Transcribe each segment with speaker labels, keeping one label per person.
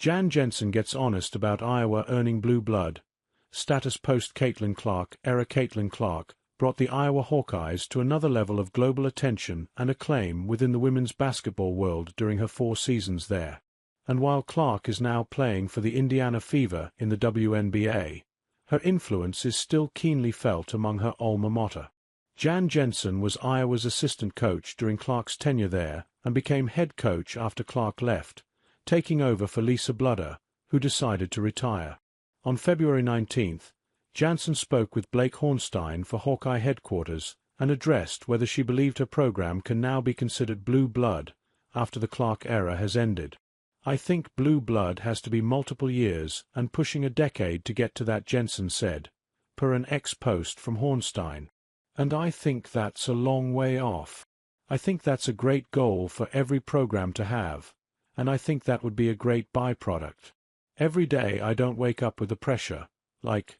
Speaker 1: Jensen gets honest about Iowa earning blue blood status post Caitlin Clark era. Caitlin Clark brought the Iowa Hawkeyes to another level of global attention and acclaim within the women's basketball world during her 4 seasons there. And while Clark is now playing for the Indiana Fever in the WNBA, her influence is still keenly felt among her alma mater. Jensen was Iowa's assistant coach during Clark's tenure there and became head coach after Clark left, taking over for Lisa Bludder, who decided to retire. On February 19, Jensen spoke with Blake Hornstein for Hawkeye headquarters and addressed whether she believed her program can now be considered blue blood after the Clark era has ended. "I think blue blood has to be multiple years and pushing a decade to get to that," Jensen said, per an ex-post from Hornstein. "And I think that's a long way off. I think that's a great goal for every program to have, and I think that would be a great byproduct. Every day I don't wake up with the pressure, like,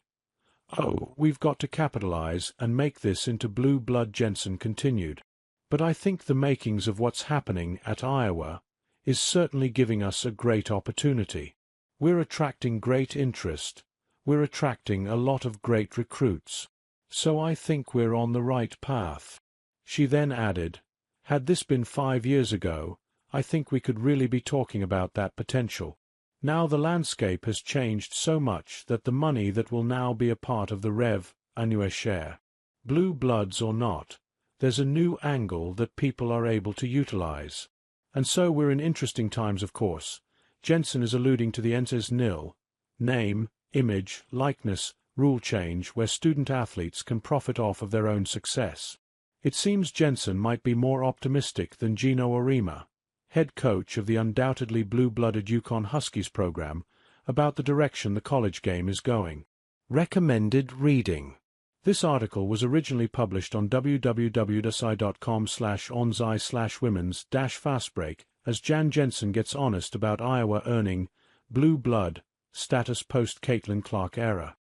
Speaker 1: oh, we've got to capitalize and make this into blue blood," Jensen continued. "But I think the makings of what's happening at Iowa is certainly giving us a great opportunity. We're attracting great interest. We're attracting a lot of great recruits. So I think we're on the right path." She then added, "Had this been 5 years ago, I think we could really be talking about that potential. Now the landscape has changed so much that the money that will now be a part of the Rev. Annual share, blue bloods or not, there's a new angle that people are able to utilize. And so we're in interesting times, of course." Jensen is alluding to the NCAA's NIL, name, image, likeness, rule change where student-athletes can profit off of their own success. It seems Jensen might be more optimistic than Gino Auriemma, head coach of the undoubtedly blue-blooded UConn Huskies program, about the direction the college game is going. Recommended reading. This article was originally published on www.si.com/onzi/women's-fastbreak as Jensen gets honest about Iowa earning blue blood status post Caitlin Clark era.